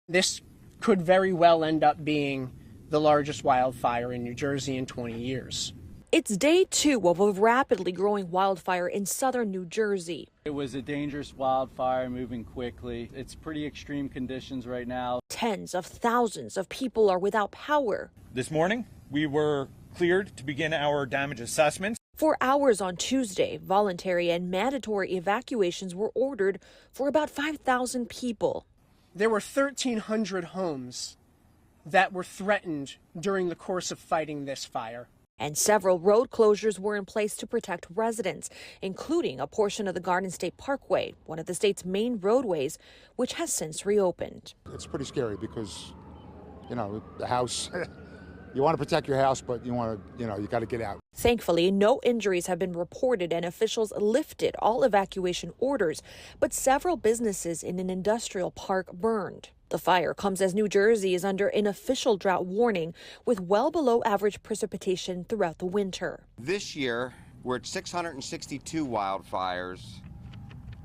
This could very well end up being the largest wildfire in New Jersey in 20 years. It's day 2 of a rapidly growing wildfire in southern New Jersey. It was a dangerous wildfire moving quickly. It's pretty extreme conditions right now. Tens of thousands of people are without power. This morning, we were cleared to begin our damage assessments. For hours on Tuesday, voluntary and mandatory evacuations were ordered for about 5,000 people. There were 1,300 homes that were threatened during the course of fighting this fire. And several road closures were in place to protect residents, including a portion of the Garden State Parkway, one of the state's main roadways, which has since reopened. It's pretty scary because, the house, you want to protect your house, but you got to get out. Thankfully, no injuries have been reported and officials lifted all evacuation orders, but several businesses in an industrial park burned. The fire comes as New Jersey is under an official drought warning with well below average precipitation throughout the winter. This year, we're at 662 wildfires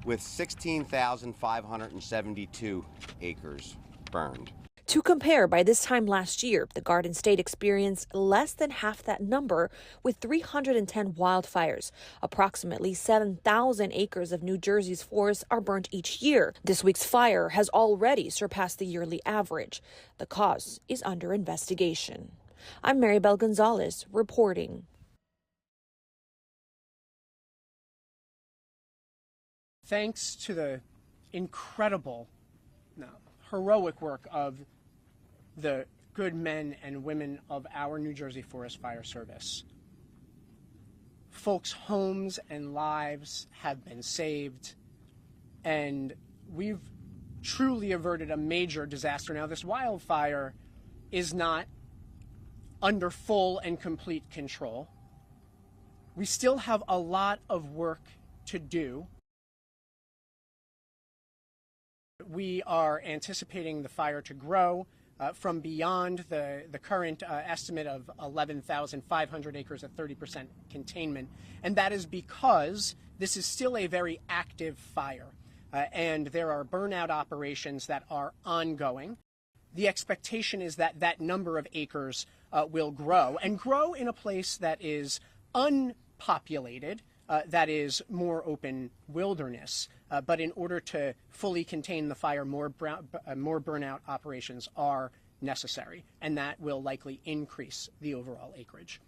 with 16,572 acres burned. To compare, by this time last year, the Garden State experienced less than half that number with 310 wildfires. Approximately 7,000 acres of New Jersey's forests are burnt each year. This week's fire has already surpassed the yearly average. The cause is under investigation. I'm Maribel Gonzalez reporting. Thanks to the incredible, heroic work of the good men and women of our New Jersey Forest Fire Service, folks' homes and lives have been saved, and we've truly averted a major disaster. Now, this wildfire is not under full and complete control. We still have a lot of work to do. We are anticipating the fire to grow from beyond the current estimate of 11,500 acres at 30% containment. And that is because this is still a very active fire. And there are burnout operations that are ongoing. The expectation is that that number of acres will grow, and grow in a place that is unpopulated, that is more open wilderness. But in order to fully contain the fire, more burnout operations are necessary, and that will likely increase the overall acreage.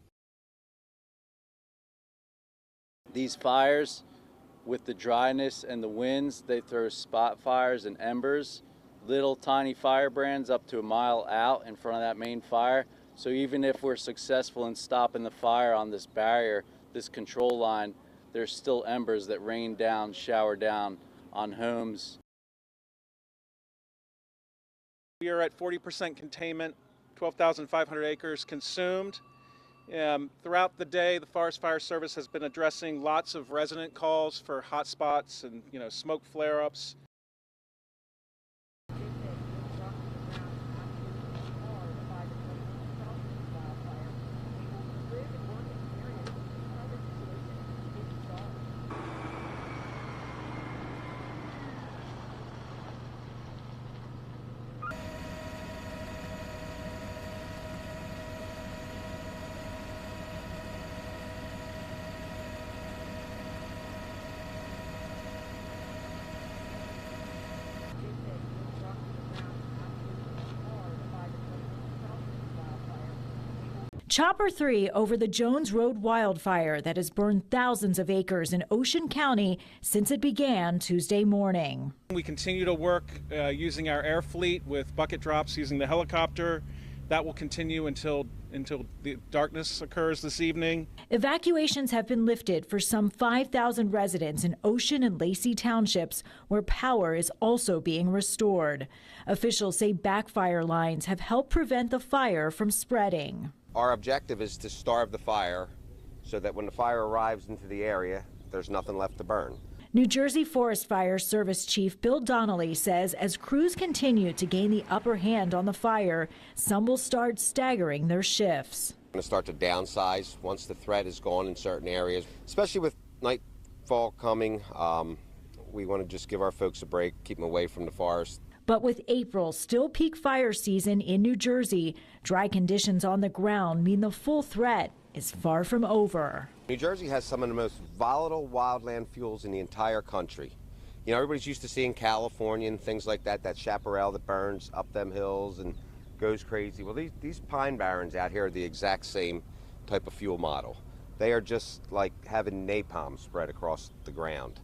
These fires, with the dryness and the winds, they throw spot fires and embers, little tiny firebrands up to a mile out in front of that main fire. So even if we're successful in stopping the fire on this barrier, this control line, there's still embers that rain down, shower down on homes. We are at 40% containment, 12,500 acres consumed. Throughout the day, the Forest Fire Service has been addressing lots of resident calls for hot spots and smoke flare-ups. Chopper 3 over the Jones Road wildfire that has burned thousands of acres in Ocean County since it began Tuesday morning. We continue to work using our air fleet with bucket drops using the helicopter. That will continue until the darkness occurs this evening. Evacuations have been lifted for some 5,000 residents in Ocean and Lacey townships, where power is also being restored. Officials say backfire lines have helped prevent the fire from spreading. Our objective is to starve the fire so that when the fire arrives into the area, there's nothing left to burn. New Jersey Forest Fire Service Chief Bill Donnelly says as crews continue to gain the upper hand on the fire, some will start staggering their shifts. We're going to start to downsize once the threat is gone in certain areas, especially with nightfall coming. We want to just give our folks a break, keep them away from the forest. But with April still peak fire season in New Jersey, dry conditions on the ground mean the full threat is far from over. New Jersey has some of the most volatile wildland fuels in the entire country. You know, everybody's used to seeing California and things like that, that chaparral that burns up them hills and goes crazy. Well, these pine barrens out here are the exact same type of fuel model. They are just like having napalm spread across the ground.